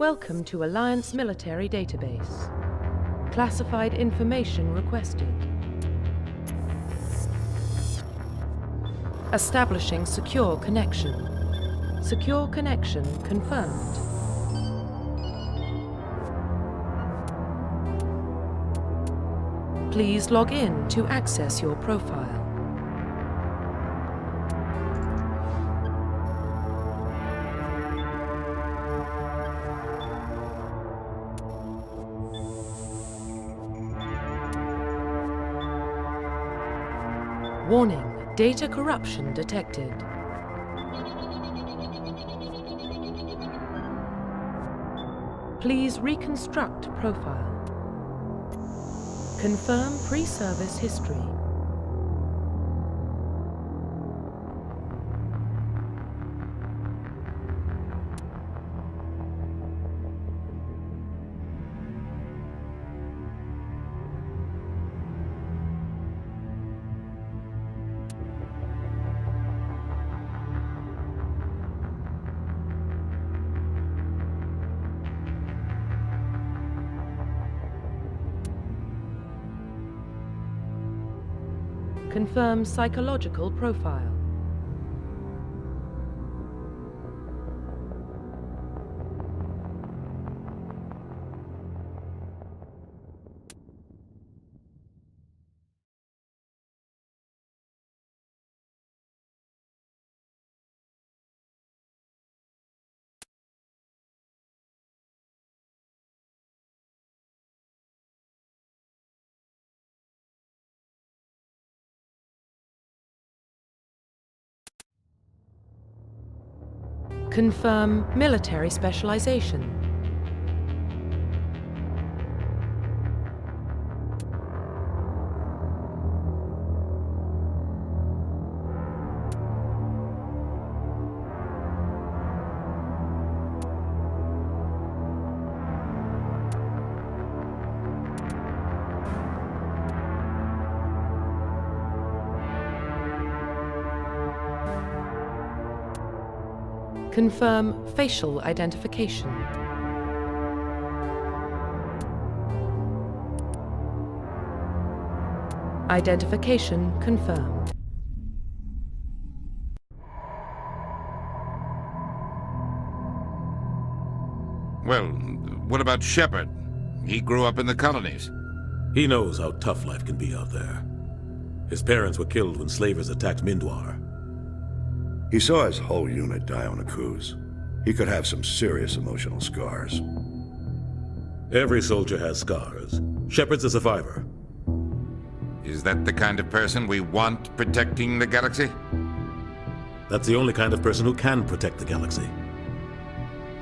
Welcome to Alliance Military Database. Classified information requested. Establishing secure connection. Secure connection confirmed. Please log in to access your profile. Warning, data corruption detected. Please reconstruct profile. Confirm pre-service history. Confirm psychological profile. Confirm military specialization. Confirm facial identification. Identification confirmed. Well, what about Shepard? He grew up in the colonies. He knows how tough life can be out there. His parents were killed when slavers attacked Mindwar. He saw his whole unit die on a cruise. He could have some serious emotional scars. Every soldier has scars. Shepard's a survivor. Is that the kind of person we want protecting the galaxy? That's the only kind of person who can protect the galaxy.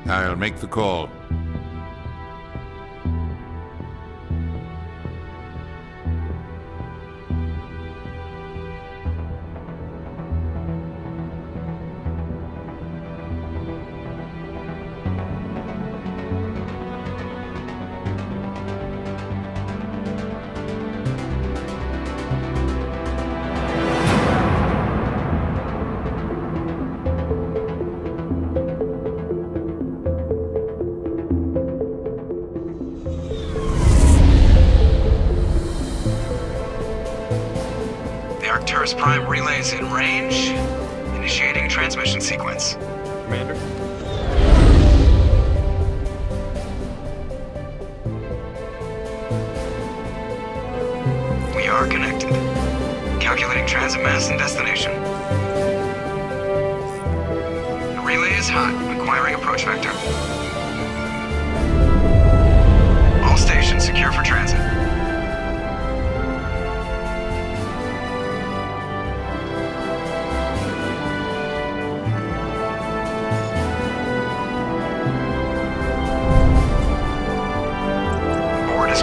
I'll make the call. Prime relays in range. Initiating a transmission sequence. Commander? We are connected. Calculating transit mass and destination. The relay is hot, acquiring approach vector. All stations secure for transit.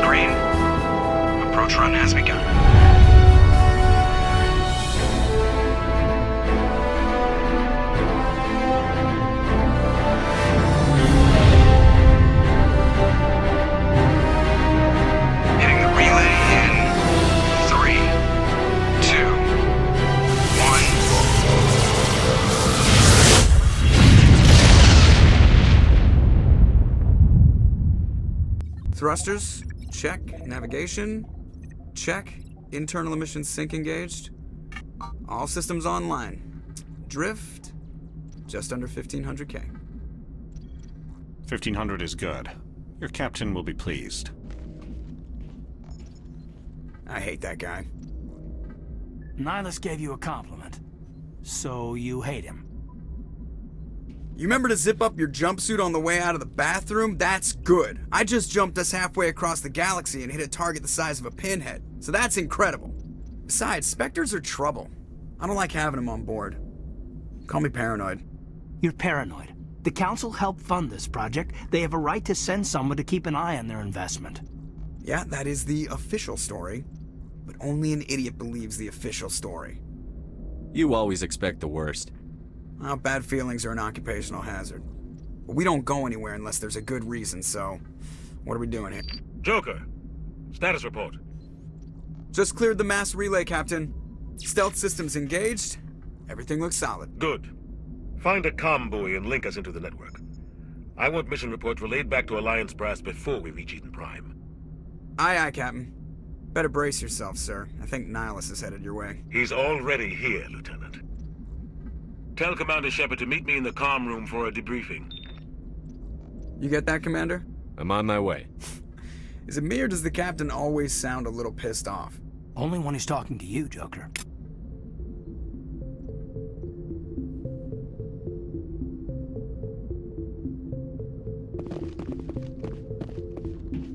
Green. Approach run has begun. Hitting the relay in 3, 2, 1. Thrusters, check. Navigation, check. Internal emission sync engaged. All systems online. Drift, just under 1500K. 1500 is good. Your captain will be pleased. I hate that guy. Nihilus gave you a compliment. So you hate him. You remember to zip up your jumpsuit on the way out of the bathroom? That's good. I just jumped us halfway across the galaxy and hit a target the size of a pinhead. So that's incredible. Besides, Spectres are trouble. I don't like having them on board. Call me paranoid. You're paranoid. The Council helped fund this project. They have a right to send someone to keep an eye on their investment. Yeah, that is the official story. But only an idiot believes the official story. You always expect the worst. Well, bad feelings are an occupational hazard. But we don't go anywhere unless there's a good reason, so... what are we doing here? Joker, status report. Just cleared the mass relay, Captain. Stealth systems engaged. Everything looks solid. Good. Find a comm buoy and link us into the network. I want mission reports relayed back to Alliance Brass before we reach Eden Prime. Aye, aye, Captain. Better brace yourself, sir. I think Nihilus is headed your way. He's already here, Lieutenant. Tell Commander Shepard to meet me in the comm room for a debriefing. You get that, Commander? I'm on my way. Is it me or does the Captain always sound a little pissed off? Only when he's talking to you, Joker.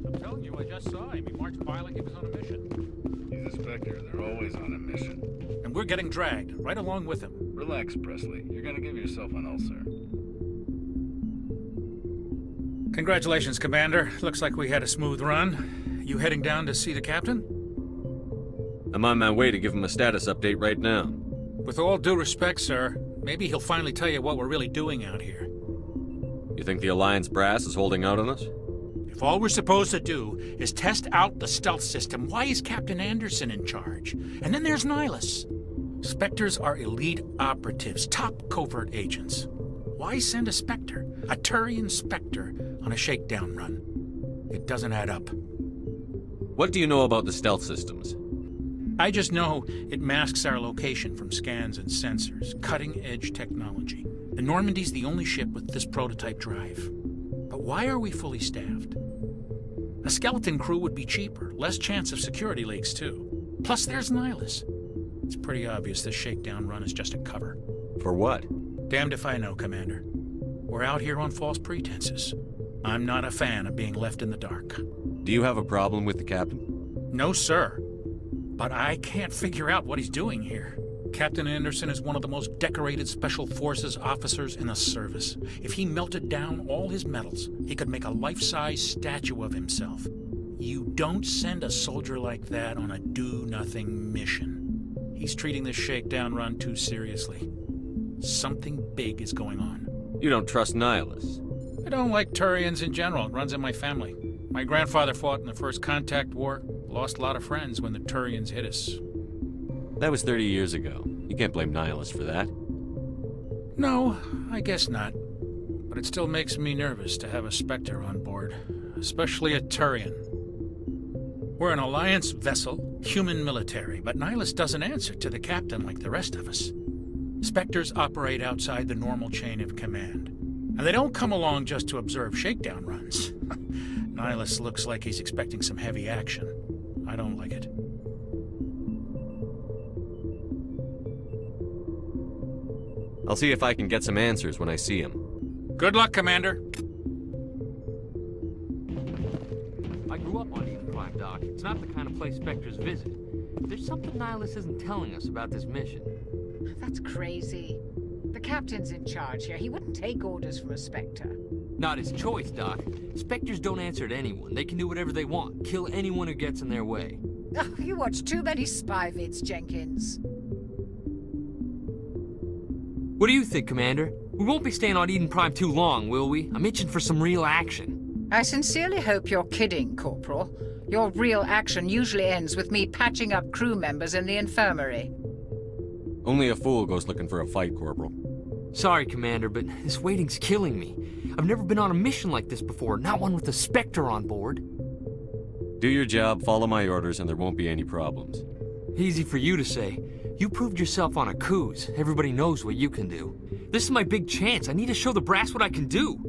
I'm telling you, I just saw him. He marched by like he was on a mission. He's a Spectre. They're always on a mission. And we're getting dragged, right along with him. Relax, Presley. You're gonna give yourself an ulcer. Congratulations, Commander. Looks like we had a smooth run. You heading down to see the captain? I'm on my way to give him a status update right now. With all due respect, sir, maybe he'll finally tell you what we're really doing out here. You think the Alliance Brass is holding out on us? If all we're supposed to do is test out the stealth system, why is Captain Anderson in charge? And then there's Nihilus. Spectres are elite operatives, top covert agents. Why send a Spectre, a Turian Spectre, on a shakedown run? It doesn't add up. What do you know about the stealth systems? I just know it masks our location from scans and sensors. Cutting-edge technology. The Normandy's the only ship with this prototype drive. But why are we fully staffed? A skeleton crew would be cheaper, less chance of security leaks too. Plus there's Nihilus. It's pretty obvious this shakedown run is just a cover. For what? Damned if I know, Commander. We're out here on false pretenses. I'm not a fan of being left in the dark. Do you have a problem with the captain? No, sir. But I can't figure out what he's doing here. Captain Anderson is one of the most decorated Special Forces officers in the service. If he melted down all his medals, he could make a life-size statue of himself. You don't send a soldier like that on a do-nothing mission. He's treating this shakedown run too seriously. Something big is going on. You don't trust Nihilus? I don't like Turians in general. It runs in my family. My grandfather fought in the First Contact War. Lost a lot of friends when the Turians hit us. That was 30 years ago. You can't blame Nihilus for that. No, I guess not. But it still makes me nervous to have a Spectre on board. Especially a Turian. We're an Alliance vessel, human military, but Nihilus doesn't answer to the captain like the rest of us. Spectres operate outside the normal chain of command. And they don't come along just to observe shakedown runs. Nihilus looks like he's expecting some heavy action. I don't like it. I'll see if I can get some answers when I see him. Good luck, Commander. I grew up on Eden Prime, Doc. It's not the kind of place Spectres visit. There's something Nihilus isn't telling us about this mission. That's crazy. The captain's in charge here. He wouldn't take orders from a Spectre. Not his choice, Doc. Spectres don't answer to anyone. They can do whatever they want. Kill anyone who gets in their way. Oh, you watch too many spy vids, Jenkins. What do you think, Commander? We won't be staying on Eden Prime too long, will we? I'm itching for some real action. I sincerely hope you're kidding, Corporal. Your real action usually ends with me patching up crew members in the infirmary. Only a fool goes looking for a fight, Corporal. Sorry, Commander, but this waiting's killing me. I've never been on a mission like this before, not one with a Spectre on board. Do your job, follow my orders, and there won't be any problems. Easy for you to say. You proved yourself on a cruise. Everybody knows what you can do. This is my big chance. I need to show the brass what I can do.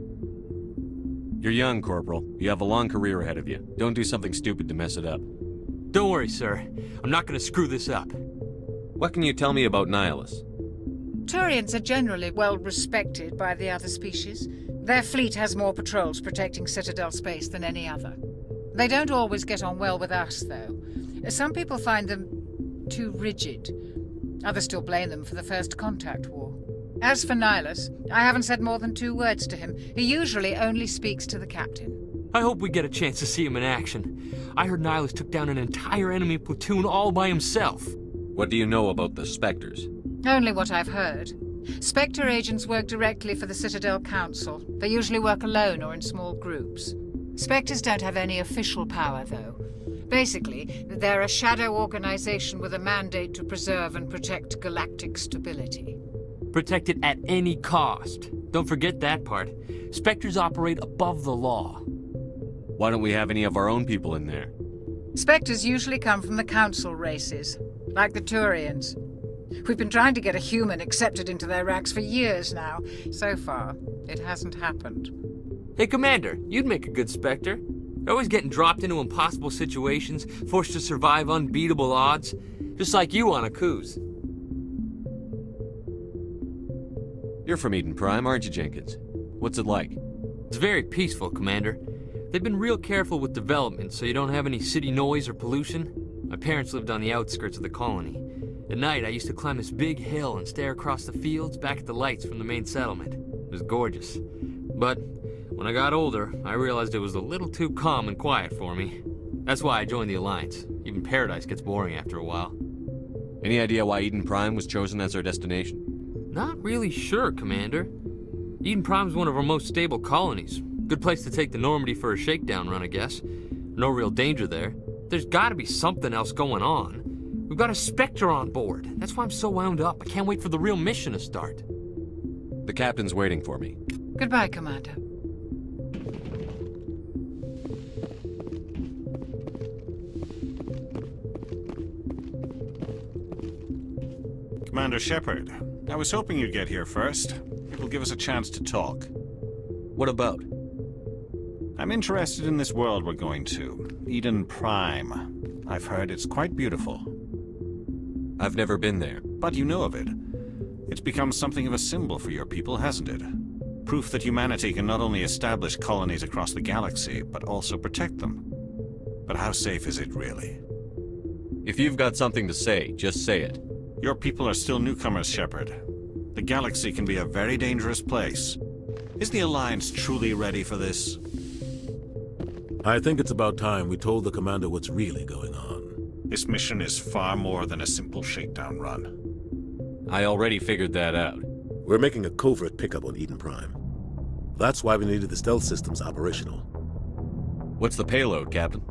You're young, Corporal. You have a long career ahead of you. Don't do something stupid to mess it up. Don't worry, sir. I'm not gonna screw this up. What can you tell me about Nihilus? Turians are generally well respected by the other species. Their fleet has more patrols protecting Citadel space than any other. They don't always get on well with us, though. Some people find them too rigid. Others still blame them for the First Contact War. As for Nihilus, I haven't said more than 2 words to him. He usually only speaks to the captain. I hope we get a chance to see him in action. I heard Nihilus took down an entire enemy platoon all by himself. What do you know about the Spectres? Only what I've heard. Spectre agents work directly for the Citadel Council. They usually work alone or in small groups. Spectres don't have any official power, though. Basically, they're a shadow organization with a mandate to preserve and protect galactic stability. Protect it at any cost. Don't forget that part. Spectres operate above the law. Why don't we have any of our own people in there? Spectres usually come from the Council races, like the Turians. We've been trying to get a human accepted into their ranks for years now. So far, it hasn't happened. Hey, Commander, you'd make a good Spectre. You're always getting dropped into impossible situations, forced to survive unbeatable odds. Just like you on a cruise. You're from Eden Prime, aren't you, Jenkins? What's it like? It's very peaceful, Commander. They've been real careful with development, so you don't have any city noise or pollution. My parents lived on the outskirts of the colony. At night, I used to climb this big hill and stare across the fields back at the lights from the main settlement. It was gorgeous. But when I got older, I realized it was a little too calm and quiet for me. That's why I joined the Alliance. Even Paradise gets boring after a while. Any idea why Eden Prime was chosen as our destination? Not really sure, Commander. Eden Prime's one of our most stable colonies. Good place to take the Normandy for a shakedown run, I guess. No real danger there. There's gotta be something else going on. We've got a Spectre on board. That's why I'm so wound up. I can't wait for the real mission to start. The captain's waiting for me. Goodbye, Commander. Commander Shepard, I was hoping you'd get here first. It will give us a chance to talk. What about? I'm interested in this world we're going to, Eden Prime. I've heard it's quite beautiful. I've never been there. But you know of it. It's become something of a symbol for your people, hasn't it? Proof that humanity can not only establish colonies across the galaxy, but also protect them. But how safe is it, really? If you've got something to say, just say it. Your people are still newcomers, Shepard. The galaxy can be a very dangerous place. Is the Alliance truly ready for this? I think it's about time we told the Commander what's really going on. This mission is far more than a simple shakedown run. I already figured that out. We're making a covert pickup on Eden Prime. That's why we needed the stealth systems operational. What's the payload, Captain?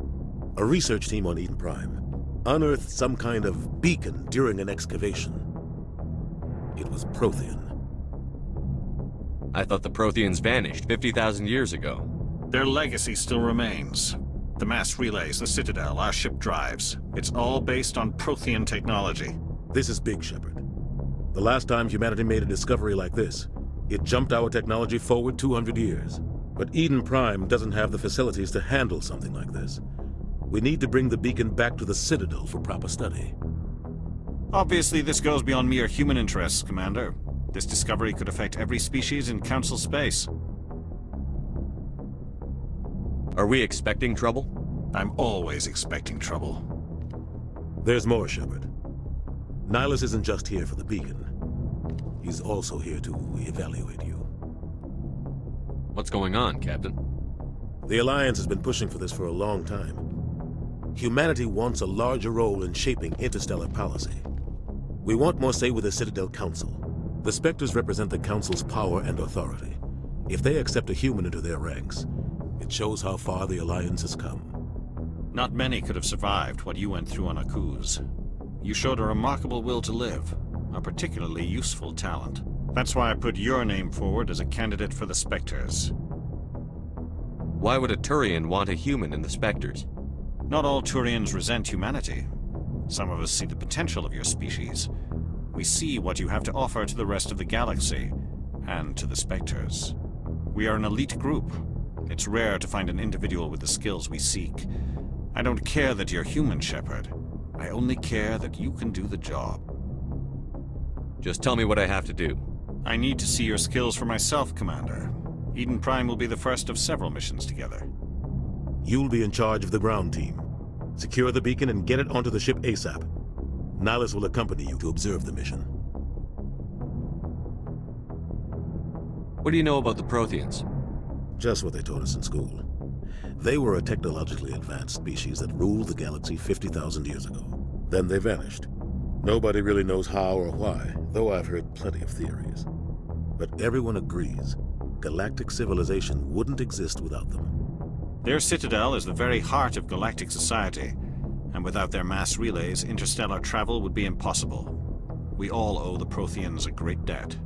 A research team on Eden Prime unearthed some kind of beacon during an excavation. It was Prothean. I thought the Protheans vanished 50,000 years ago. Their legacy still remains. The mass relays, the Citadel, our ship drives. It's all based on Prothean technology. This is big, Shepard. The last time humanity made a discovery like this, it jumped our technology forward 200 years. But Eden Prime doesn't have the facilities to handle something like this. We need to bring the beacon back to the Citadel for proper study. Obviously, this goes beyond mere human interests, Commander. This discovery could affect every species in Council space. Are we expecting trouble? I'm always expecting trouble. There's more, Shepard. Nihilus isn't just here for the beacon. He's also here to evaluate you. What's going on, Captain? The Alliance has been pushing for this for a long time. Humanity wants a larger role in shaping interstellar policy. We want more say with the Citadel Council. The Spectres represent the Council's power and authority. If they accept a human into their ranks, it shows how far the Alliance has come. Not many could have survived what you went through on Akuz. You showed a remarkable will to live, a particularly useful talent. That's why I put your name forward as a candidate for the Spectres. Why would a Turian want a human in the Spectres? Not all Turians resent humanity. Some of us see the potential of your species. We see what you have to offer to the rest of the galaxy, and to the Spectres. We are an elite group. It's rare to find an individual with the skills we seek. I don't care that you're human, Shepard. I only care that you can do the job. Just tell me what I have to do. I need to see your skills for myself, Commander. Eden Prime will be the first of several missions together. You'll be in charge of the ground team. Secure the beacon and get it onto the ship ASAP. Nihilus will accompany you to observe the mission. What do you know about the Protheans? Just what they taught us in school. They were a technologically advanced species that ruled the galaxy 50,000 years ago. Then they vanished. Nobody really knows how or why, though I've heard plenty of theories. But everyone agrees galactic civilization wouldn't exist without them. Their Citadel is the very heart of galactic society, and without their mass relays, interstellar travel would be impossible. We all owe the Protheans a great debt.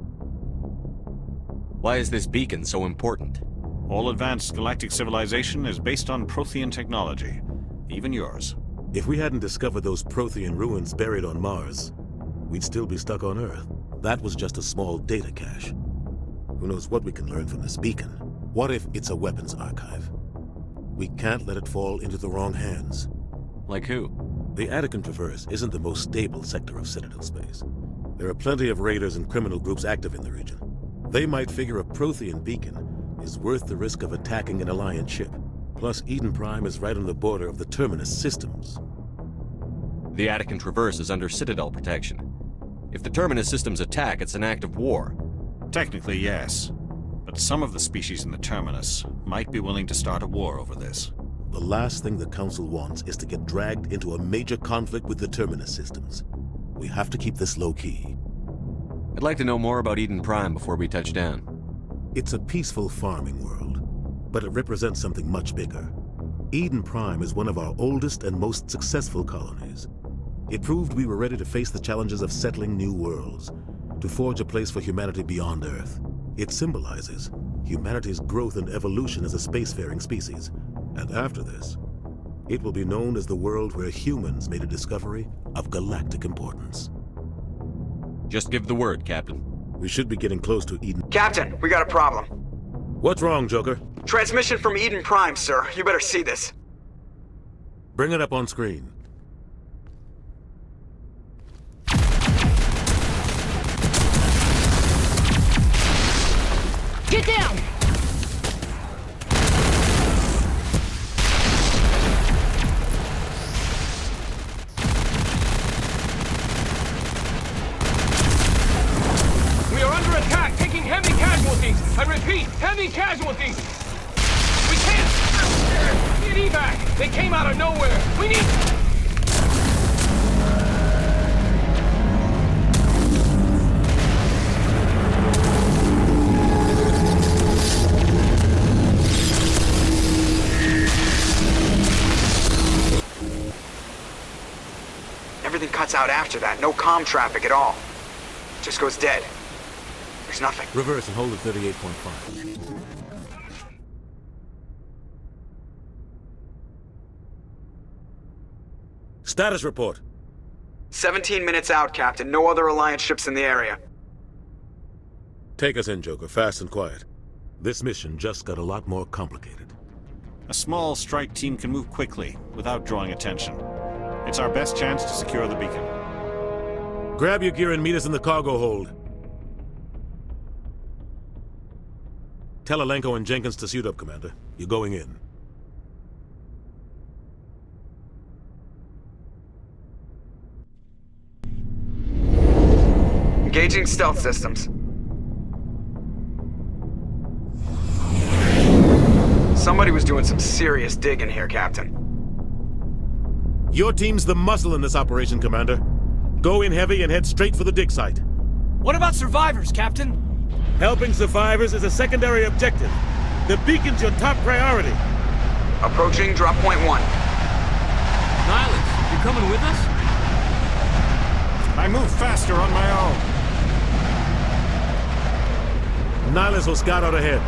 Why is this beacon so important? All advanced galactic civilization is based on Prothean technology, even yours. If we hadn't discovered those Prothean ruins buried on Mars, we'd still be stuck on Earth. That was just a small data cache. Who knows what we can learn from this beacon? What if it's a weapons archive? We can't let it fall into the wrong hands. Like who? The Attican Traverse isn't the most stable sector of Citadel space. There are plenty of raiders and criminal groups active in the region. They might figure a Prothean beacon is worth the risk of attacking an Alliance ship. Plus, Eden Prime is right on the border of the Terminus systems. The Attican Traverse is under Citadel protection. If the Terminus systems attack, it's an act of war. Technically, yes. But some of the species in the Terminus might be willing to start a war over this. The last thing the Council wants is to get dragged into a major conflict with the Terminus systems. We have to keep this low-key. I'd like to know more about Eden Prime before we touch down. It's a peaceful farming world, but it represents something much bigger. Eden Prime is one of our oldest and most successful colonies. It proved we were ready to face the challenges of settling new worlds, to forge a place for humanity beyond Earth. It symbolizes humanity's growth and evolution as a spacefaring species. And after this, it will be known as the world where humans made a discovery of galactic importance. Just give the word, Captain. We should be getting close to Eden. Captain, we got a problem. What's wrong, Joker? Transmission from Eden Prime, sir. You better see this. Bring it up on screen. Get down! We are under attack, taking heavy casualties. I repeat, heavy casualties. We can't get evac. They came out of nowhere. We need... Everything cuts out after that. No comm traffic at all. Just goes dead. There's nothing. Reverse and hold at 38.5. Status report. 17 minutes out, Captain. No other Alliance ships in the area. Take us in, Joker, fast and quiet. This mission just got a lot more complicated. A small strike team can move quickly, without drawing attention. It's our best chance to secure the beacon. Grab your gear and meet us in the cargo hold. Tell Alenko and Jenkins to suit up, Commander. You're going in. Engaging stealth systems. Somebody was doing some serious digging here, Captain. Your team's the muscle in this operation, Commander. Go in heavy and head straight for the dig site. What about survivors, Captain? Helping survivors is a secondary objective. The beacon's your top priority. Approaching drop point 1. Nihilus, you're coming with us? I move faster on my own. Nihilus will scout out ahead.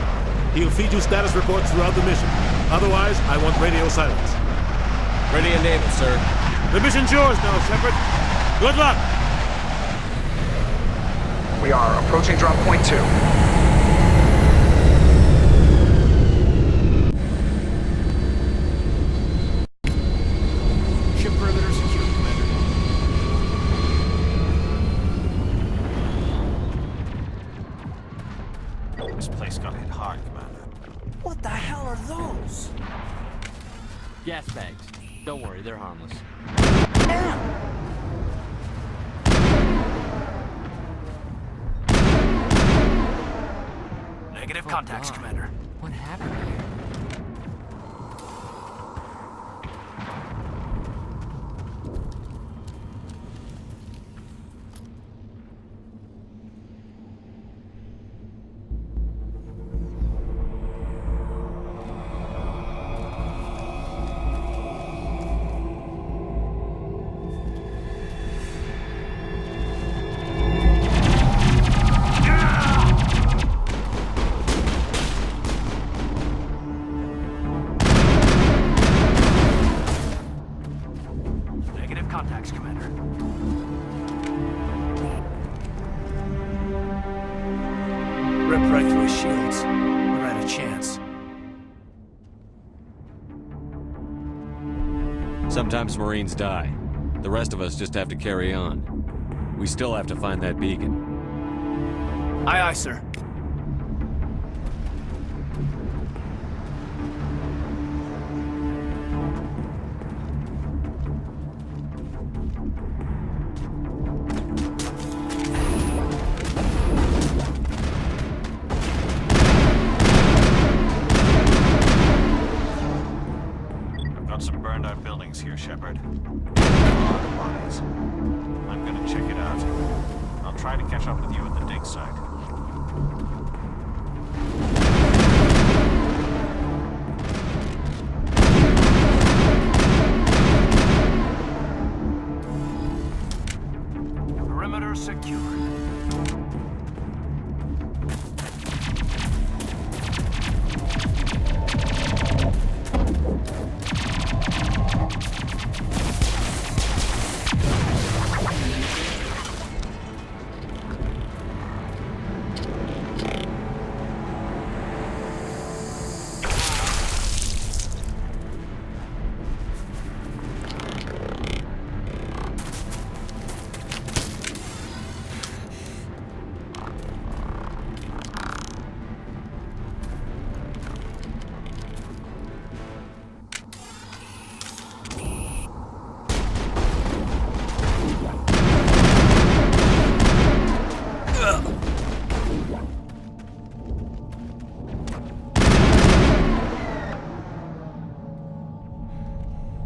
He'll feed you status reports throughout the mission. Otherwise, I want radio silence. Ready and able, sir. The mission's yours now, Shepard. Good luck! We are approaching drop point 2. Ship perimeter secure, Commander. This place got hit hard, Commander. What the hell are those? Gas bags. Don't worry, they're harmless. Negative contacts, Commander. What happened here? Negative contacts, Commander. Ripped right through his shields. We're at a chance. Sometimes Marines die. The rest of us just have to carry on. We still have to find that beacon. Aye, aye, sir. Got some burned out buildings here, Shepard. A lot of bodies. I'm gonna check it out. I'll try to catch up with you at the dig site. Perimeter secure.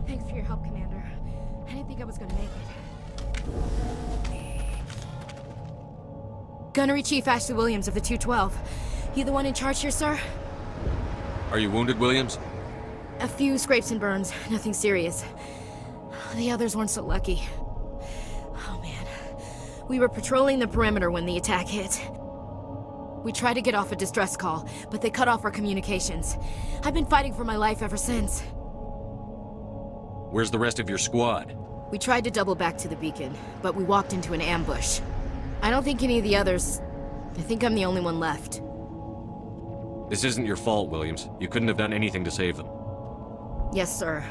Thanks for your help, Commander. I didn't think I was gonna make it. Gunnery Chief Ashley Williams of the 212. You the one in charge here, sir? Are you wounded, Williams? A few scrapes and burns, nothing serious. The others weren't so lucky. Oh man. We were patrolling the perimeter when the attack hit. We tried to get off a distress call, but they cut off our communications. I've been fighting for my life ever since. Where's the rest of your squad? We tried to double back to the beacon, but we walked into an ambush. I don't think any of the others... I think I'm the only one left. This isn't your fault, Williams. You couldn't have done anything to save them. Yes, sir.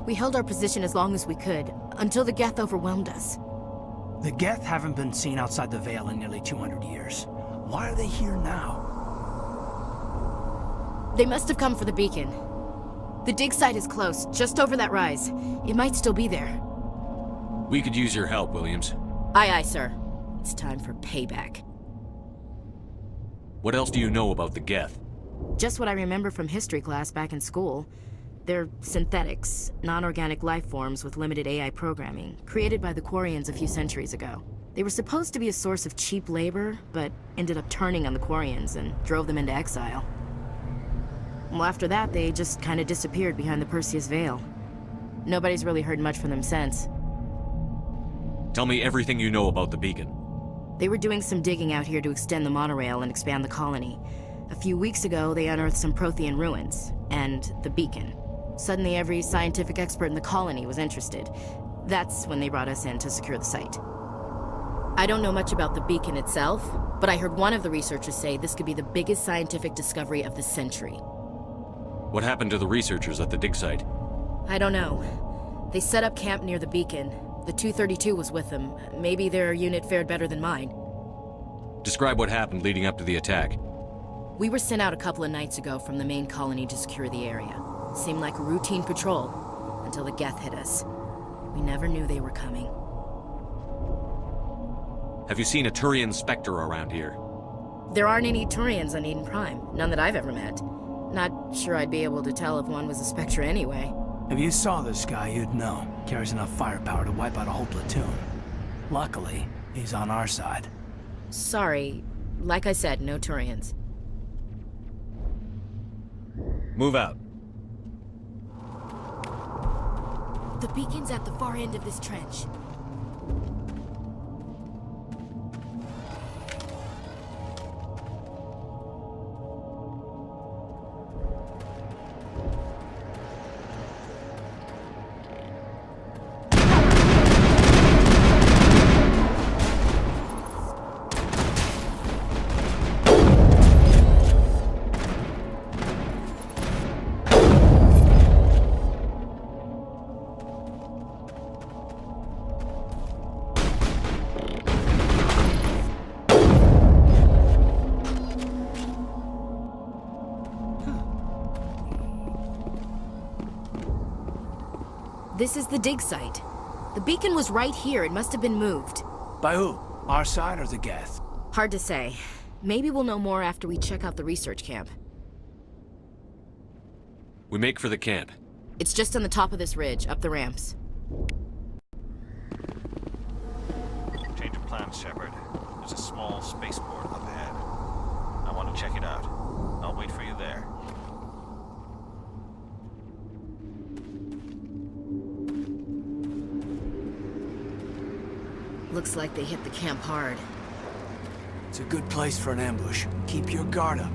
We held our position as long as we could, until the Geth overwhelmed us. The Geth haven't been seen outside the Veil in nearly 200 years. Why are they here now? They must have come for the beacon. The dig site is close, just over that rise. It might still be there. We could use your help, Williams. Aye, aye, sir. It's time for payback. What else do you know about the Geth? Just what I remember from history class back in school. They're synthetics, non-organic life forms with limited AI programming, created by the Quarians a few centuries ago. They were supposed to be a source of cheap labor, but ended up turning on the Quarians and drove them into exile. Well, after that, they just kind of disappeared behind the Perseus Veil. Nobody's really heard much from them since. Tell me everything you know about the beacon. They were doing some digging out here to extend the monorail and expand the colony. A few weeks ago, they unearthed some Prothean ruins, and the beacon. Suddenly every scientific expert in the colony was interested. That's when they brought us in to secure the site. I don't know much about the beacon itself, but I heard one of the researchers say this could be the biggest scientific discovery of the century. What happened to the researchers at the dig site? I don't know. They set up camp near the beacon. The 232 was with them. Maybe their unit fared better than mine. Describe what happened leading up to the attack. We were sent out a couple of nights ago from the main colony to secure the area. Seemed like a routine patrol, until the Geth hit us. We never knew they were coming. Have you seen a Turian Spectre around here? There aren't any Turians on Eden Prime. None that I've ever met. Not sure I'd be able to tell if one was a Spectre anyway. If you saw this guy, you'd know. Carries enough firepower to wipe out a whole platoon. Luckily, he's on our side. Sorry. Like I said, no Turians. Move out. The beacon's at the far end of this trench. This is the dig site. The beacon was right here. It must have been moved. By who? Our side or the Geth? Hard to say. Maybe we'll know more after we check out the research camp. We make for the camp. It's just on the top of this ridge, up the ramps. Change of plans, Shepard. There's a small spaceport up ahead. I want to check it out. I'll wait for you there. Looks like they hit the camp hard. It's a good place for an ambush. Keep your guard up.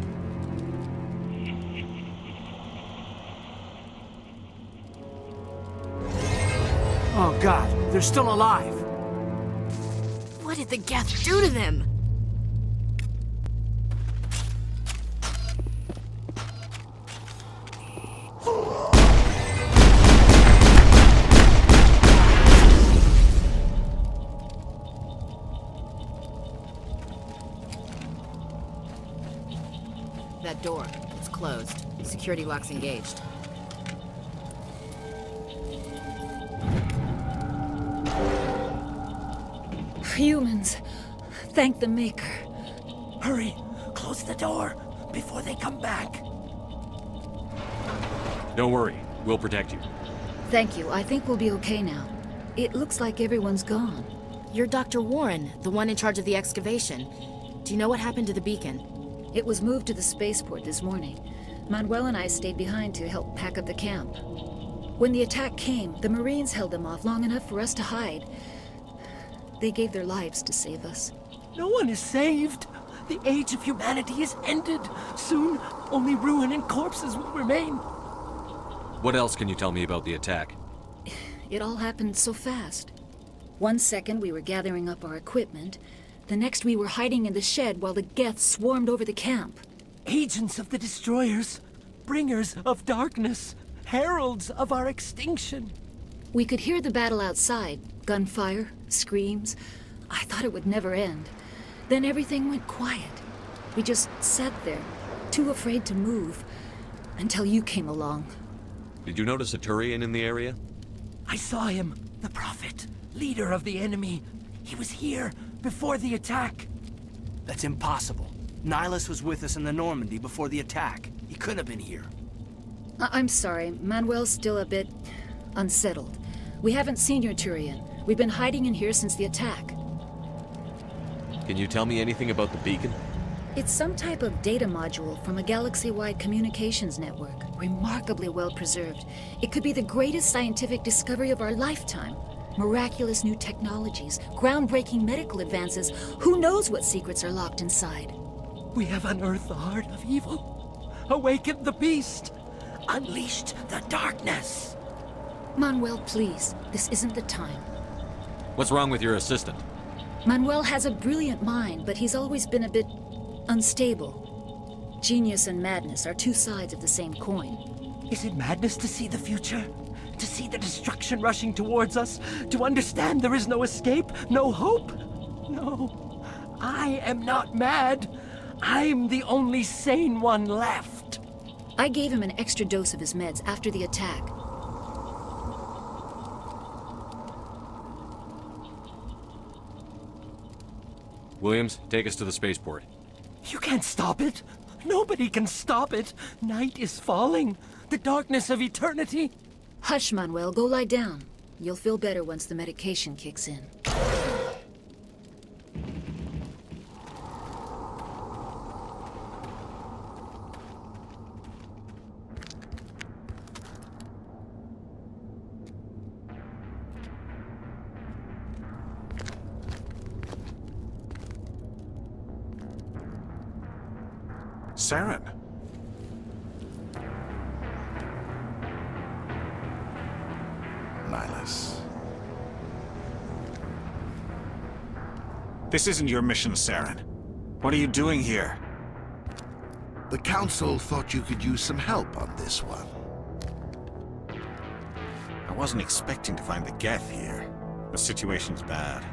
Oh God, they're still alive! What did the Geth do to them? That door, it's closed. Security lock's engaged. Humans. Thank the Maker. Hurry! Close the door before they come back. Don't worry, we'll protect you. Thank you. I think we'll be okay now. It looks like everyone's gone. You're Dr. Warren, the one in charge of the excavation. Do you know what happened to the beacon? It was moved to the spaceport this morning. Manuel and I stayed behind to help pack up the camp. When the attack came, the Marines held them off long enough for us to hide. They gave their lives to save us. No one is saved. The age of humanity is ended. Soon, only ruin and corpses will remain. What else can you tell me about the attack? It all happened so fast. 1 second we were gathering up our equipment. The next we were hiding in the shed while the Geth swarmed over the camp. Agents of the Destroyers, bringers of darkness, heralds of our extinction. We could hear the battle outside. Gunfire, screams. I thought it would never end. Then everything went quiet. We just sat there, too afraid to move, until you came along. Did you notice a Turian in the area? I saw him, the Prophet, leader of the enemy. He was here before the attack. That's impossible. Nihilus was with us in the Normandy before the attack. He couldn't have been here. I'm sorry. Manuel's still a bit unsettled. We haven't seen your Turian. We've been hiding in here since the attack. Can you tell me anything about the beacon? It's some type of data module from a galaxy-wide communications network. Remarkably well preserved. It could be the greatest scientific discovery of our lifetime. Miraculous new technologies, groundbreaking medical advances. Who knows what secrets are locked inside? We have unearthed the heart of evil, awakened the beast. unleashed the darkness. Manuel, please. This isn't the time. What's wrong with your assistant? Manuel has a brilliant mind, but he's always been a bit unstable. Genius and madness are two sides of the same coin. Is it madness to see the future? To see the destruction rushing towards us? To understand there is no escape? No hope? No. I am not mad. I'm the only sane one left. I gave him an extra dose of his meds after the attack. Williams, take us to the spaceport. You can't stop it. Nobody can stop it. Night is falling. The darkness of eternity. Hush, Manuel. Go lie down. You'll feel better once the medication kicks in. Saren. Nihilus. This isn't your mission, Saren. What are you doing here? The Council thought you could use some help on this one. I wasn't expecting to find the Geth here. The situation's bad.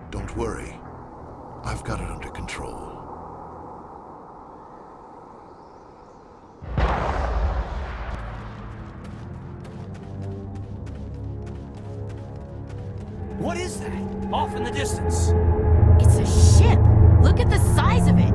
Don't worry. I've got it under control. What is that? Off in the distance. It's a ship. Look at the size of it.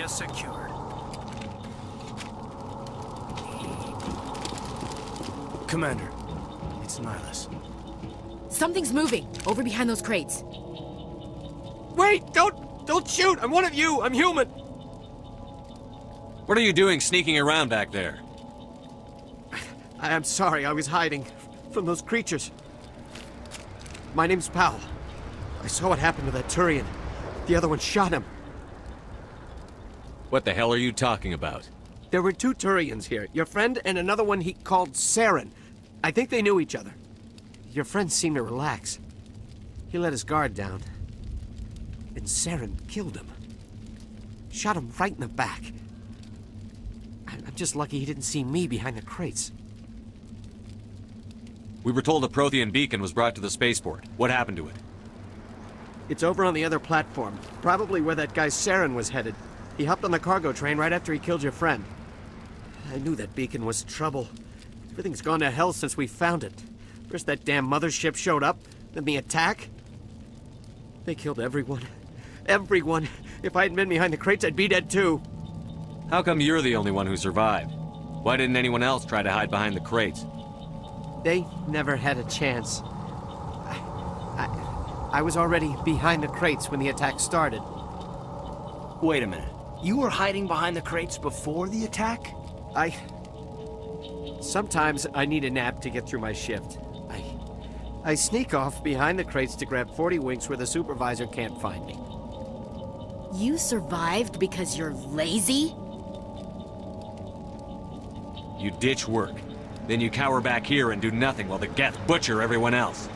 Secured. Commander, it's Nihilus. Something's moving over behind those crates. Wait! Don't shoot! I'm one of you! I'm human! What are you doing sneaking around back there? I'm sorry, I was hiding from those creatures. My name's Powell. I saw what happened to that Turian. The other one shot him. What the hell are you talking about? There were two Turians here. Your friend and another one he called Saren. I think they knew each other. Your friend seemed to relax. He let his guard down. And Saren killed him. Shot him right in the back. I'm just lucky he didn't see me behind the crates. We were told a Prothean beacon was brought to the spaceport. What happened to it? It's over on the other platform. Probably where that guy Saren was headed. He hopped on the cargo train right after he killed your friend. I knew that beacon was trouble. Everything's gone to hell since we found it. First that damn mothership showed up, then the attack. They killed everyone. Everyone. If I hadn't been behind the crates, I'd be dead too. How come you're the only one who survived? Why didn't anyone else try to hide behind the crates? They never had a chance. I was already behind the crates when the attack started. Wait a minute. You were hiding behind the crates before the attack? Sometimes I need a nap to get through my shift. I sneak off behind the crates to grab 40 winks where the supervisor can't find me. You survived because you're lazy? You ditch work. Then you cower back here and do nothing while the Geth butcher everyone else.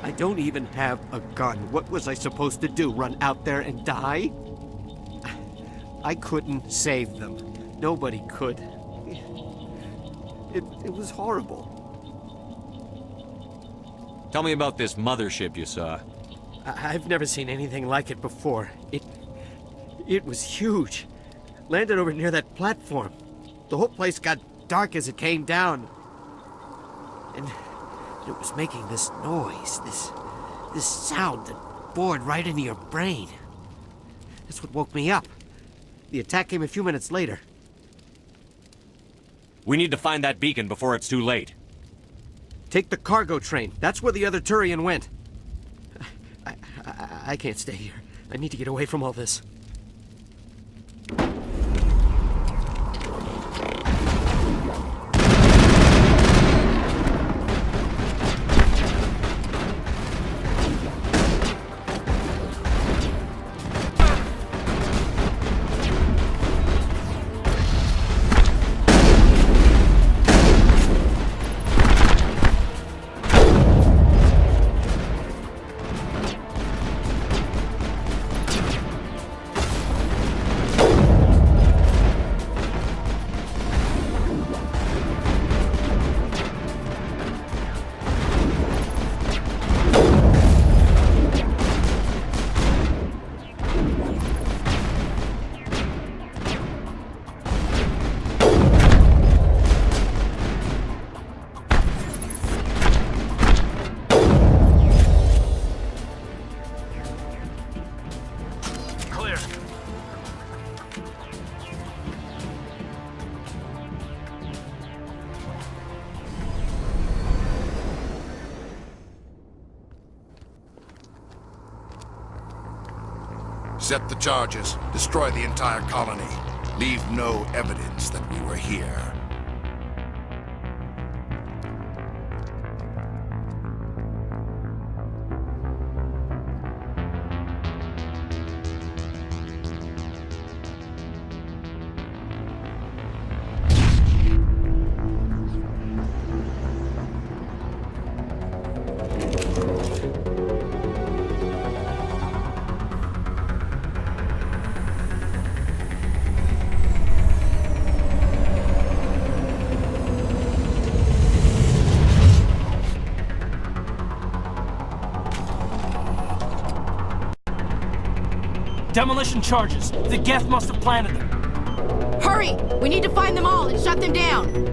I don't even have a gun. What was I supposed to do? Run out there and die? I couldn't save them. Nobody could. It was horrible. Tell me about this mothership you saw. I've never seen anything like it before. It was huge. Landed over near that platform. The whole place got dark as it came down. And It was making this noise, this sound that bored right into your brain. That's what woke me up. The attack came a few minutes later. We need to find that beacon before it's too late. Take the cargo train. That's where the other Turian went. I can't stay here. I need to get away from all this. Set the charges. Destroy the entire colony. Leave no evidence that we were here. Demolition charges. The Geth must have planted them. Hurry! We need to find them all and shut them down!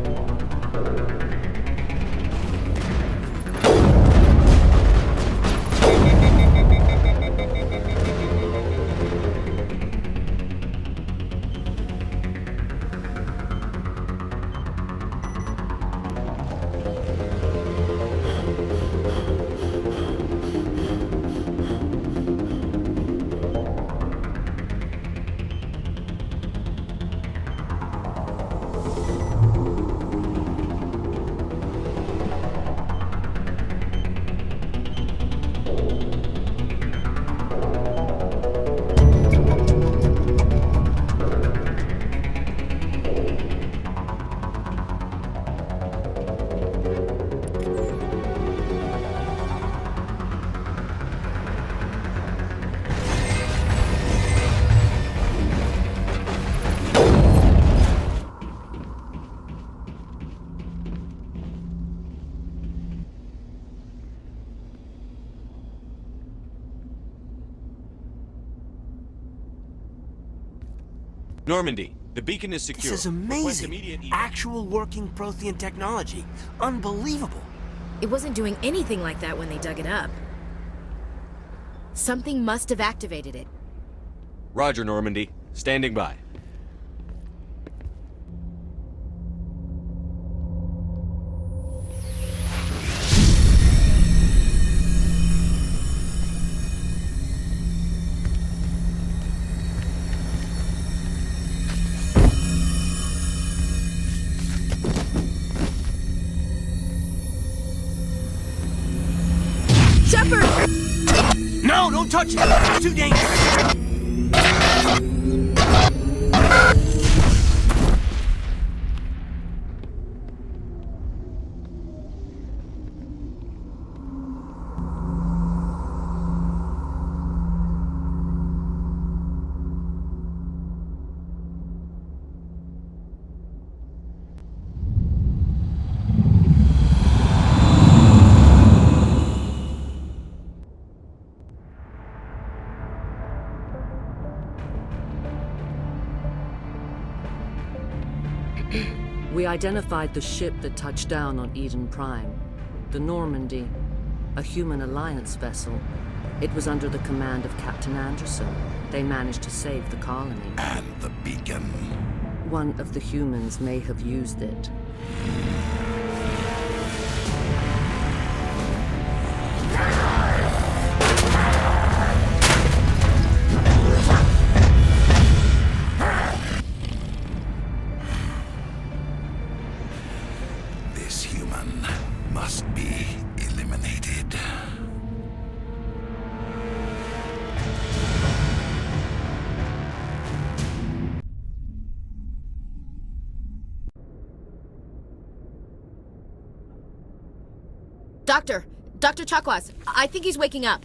Normandy, the beacon is secure. This is amazing. Actual working Prothean technology. Unbelievable. It wasn't doing anything like that when they dug it up. Something must have activated it. Roger, Normandy. Standing by. No, don't touch it! It's too dangerous! We identified the ship that touched down on Eden Prime. The Normandy, a human alliance vessel. It was under the command of Captain Anderson. They managed to save the colony. And the beacon. One of the humans may have used it. This human must be eliminated. Dr. Chakwas, I think he's waking up.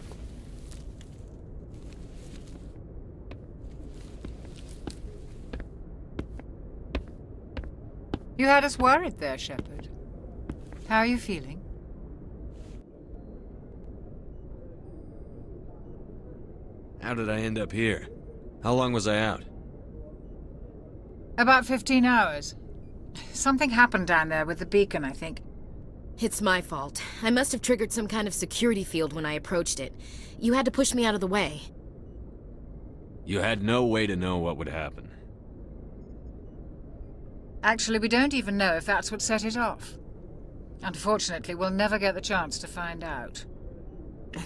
You had us worried there, Shepard. How are you feeling? How did I end up here? How long was I out? About 15 hours. Something happened down there with the beacon, I think. It's my fault. I must have triggered some kind of security field when I approached it. You had to push me out of the way. You had no way to know what would happen. Actually, we don't even know if that's what set it off. Unfortunately, we'll never get the chance to find out.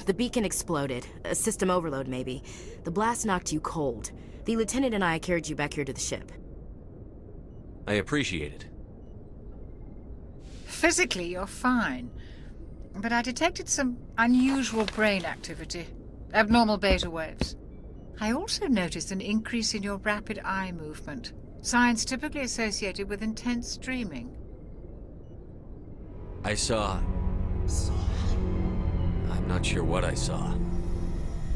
The beacon exploded. A system overload, maybe. The blast knocked you cold. The lieutenant and I carried you back here to the ship. I appreciate it. Physically, you're fine. But I detected some unusual brain activity. Abnormal beta waves. I also noticed an increase in your rapid eye movement. Signs typically associated with intense dreaming. I saw... I'm not sure what I saw.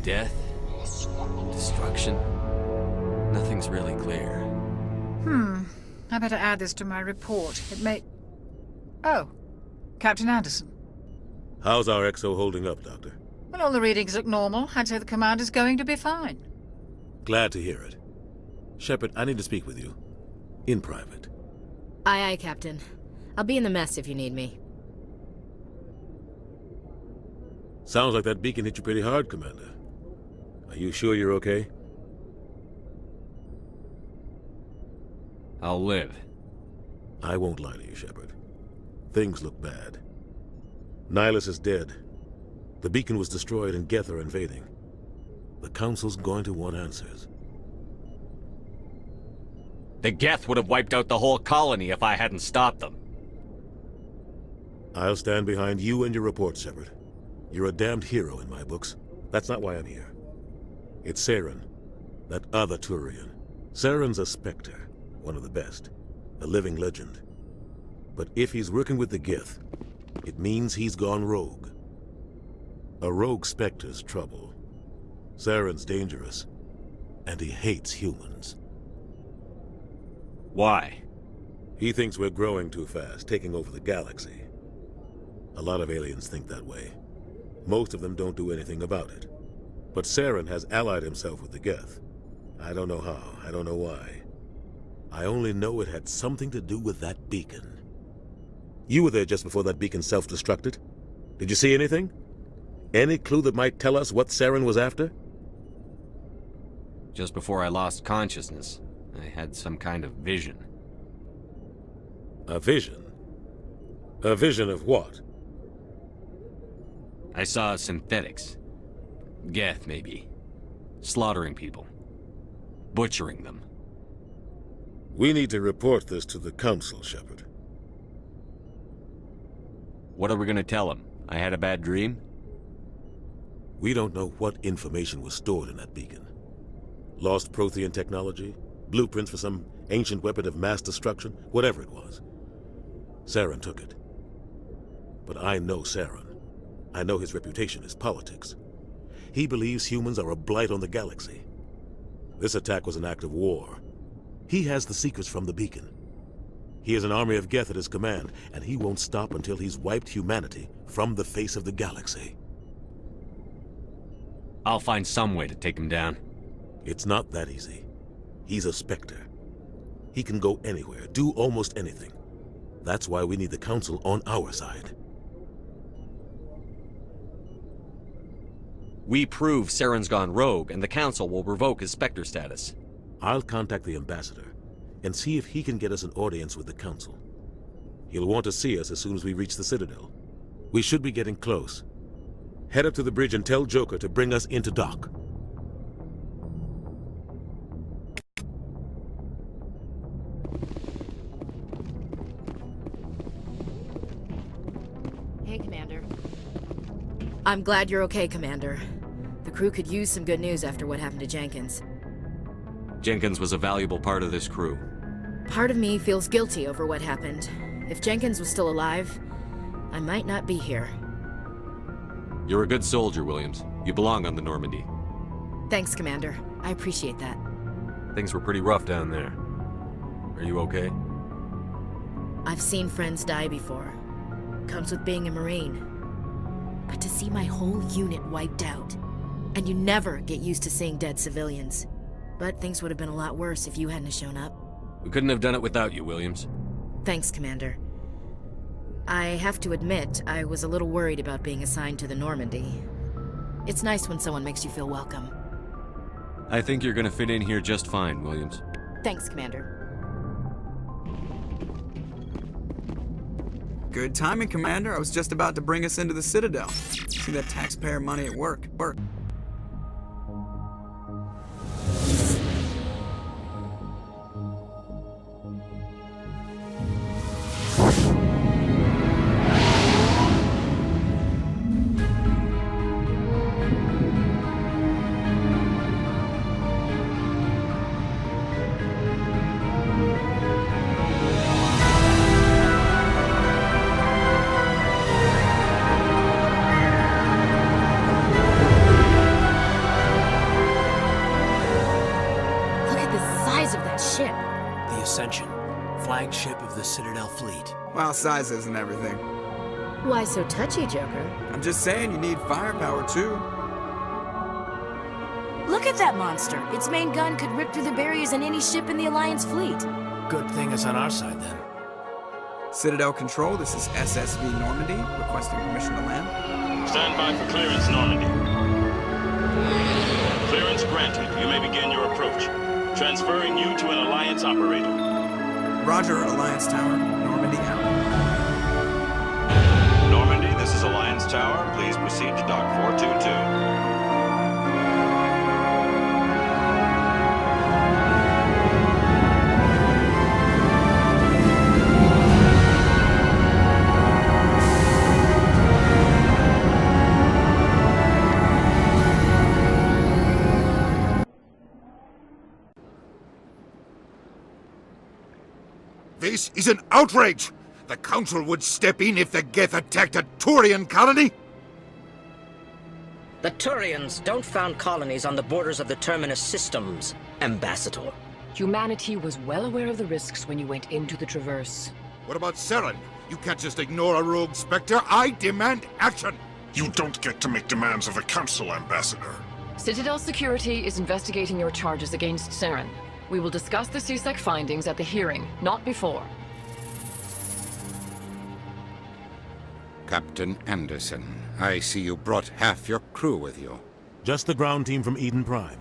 Death? Destruction? Nothing's really clear. I better add this to my report. It may... Oh, Captain Anderson. How's our XO holding up, Doctor? Well, all the readings look normal. I'd say the commander's going to be fine. Glad to hear it. Shepard, I need to speak with you. In private. Aye, Captain. I'll be in the mess if you need me. Sounds like that beacon hit you pretty hard, Commander. Are you sure you're okay? I'll live. I won't lie to you, Shepard. Things look bad. Nihilus is dead. The beacon was destroyed and Geth are invading. The Council's going to want answers. The Geth would have wiped out the whole colony if I hadn't stopped them. I'll stand behind you and your report, Shepard. You're a damned hero in my books. That's not why I'm here. It's Saren, that other Turian. Saren's a Spectre, one of the best, a living legend. But if he's working with the Geth, it means he's gone rogue. A rogue Spectre's trouble. Saren's dangerous, and he hates humans. Why? He thinks we're growing too fast, taking over the galaxy. A lot of aliens think that way. Most of them don't do anything about it. But Saren has allied himself with the Geth. I don't know how, I don't know why. I only know it had something to do with that beacon. You were there just before that beacon self-destructed. Did you see anything? Any clue that might tell us what Saren was after? Just before I lost consciousness, I had some kind of vision. A vision? A vision of what? I saw synthetics. Geth, maybe. Slaughtering people. Butchering them. We need to report this to the Council, Shepard. What are we gonna tell them? I had a bad dream? We don't know what information was stored in that beacon. Lost Prothean technology? Blueprints for some ancient weapon of mass destruction? Whatever it was. Saren took it. But I know Saren. I know his reputation is politics. He believes humans are a blight on the galaxy. This attack was an act of war. He has the secrets from the beacon. He has an army of Geth at his command, and he won't stop until he's wiped humanity from the face of the galaxy. I'll find some way to take him down. It's not that easy. He's a Spectre. He can go anywhere, do almost anything. That's why we need the Council on our side. We prove Saren's gone rogue, and the Council will revoke his Spectre status. I'll contact the ambassador and see if he can get us an audience with the Council. He'll want to see us as soon as we reach the Citadel. We should be getting close. Head up to the bridge and tell Joker to bring us into dock. Hey, Commander. I'm glad you're okay, Commander. The crew could use some good news after what happened to Jenkins. Jenkins was a valuable part of this crew. Part of me feels guilty over what happened. If Jenkins was still alive, I might not be here. You're a good soldier, Williams. You belong on the Normandy. Thanks, Commander. I appreciate that. Things were pretty rough down there. Are you okay? I've seen friends die before. Comes with being a Marine. But to see my whole unit wiped out, and you never get used to seeing dead civilians. But things would have been a lot worse if you hadn't shown up. We couldn't have done it without you, Williams. Thanks, Commander. I have to admit, I was a little worried about being assigned to the Normandy. It's nice when someone makes you feel welcome. I think you're gonna fit in here just fine, Williams. Thanks, Commander. Good timing, Commander. I was just about to bring us into the Citadel. See that taxpayer money at work. Flagship of the Citadel fleet. Well, size isn't everything. Why so touchy, Joker? I'm just saying you need firepower, too. Look at that monster! Its main gun could rip through the barriers in any ship in the Alliance fleet. Good thing it's on our side, then. Citadel Control, this is SSV Normandy, requesting permission to land. Stand by for clearance, Normandy. Clearance granted. You may begin your approach. Transferring you to an Alliance operator. Roger, Alliance Tower. Normandy out. Normandy, this is Alliance Tower. Please proceed to Dock 422. This is an outrage! The Council would step in if the Geth attacked a Turian colony? The Turians don't found colonies on the borders of the Terminus systems, Ambassador. Humanity was well aware of the risks when you went into the Traverse. What about Saren? You can't just ignore a rogue Spectre. I demand action! You don't get to make demands of the Council, Ambassador. Citadel Security is investigating your charges against Saren. We will discuss the CSEC findings at the hearing, not before. Captain Anderson, I see you brought half your crew with you. Just the ground team from Eden Prime,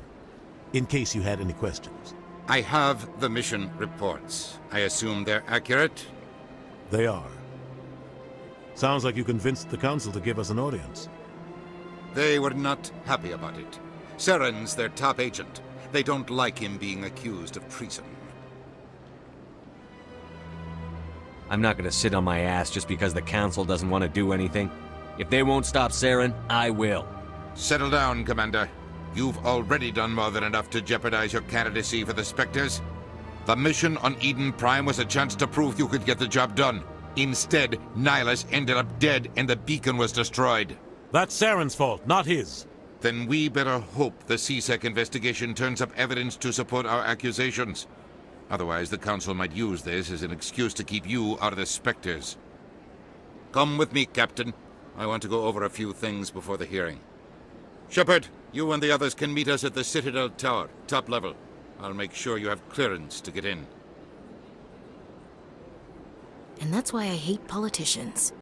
in case you had any questions. I have the mission reports. I assume they're accurate? They are. Sounds like you convinced the Council to give us an audience. They were not happy about it. Saren's their top agent. They don't like him being accused of treason. I'm not gonna sit on my ass just because the Council doesn't want to do anything. If they won't stop Saren, I will. Settle down, Commander. You've already done more than enough to jeopardize your candidacy for the Spectres. The mission on Eden Prime was a chance to prove you could get the job done. Instead, Nihilus ended up dead and the beacon was destroyed. That's Saren's fault, not his. Then we better hope the CSEC investigation turns up evidence to support our accusations. Otherwise, the Council might use this as an excuse to keep you out of the Spectres. Come with me, Captain. I want to go over a few things before the hearing. Shepard, you and the others can meet us at the Citadel Tower, top level. I'll make sure you have clearance to get in. And that's why I hate politicians.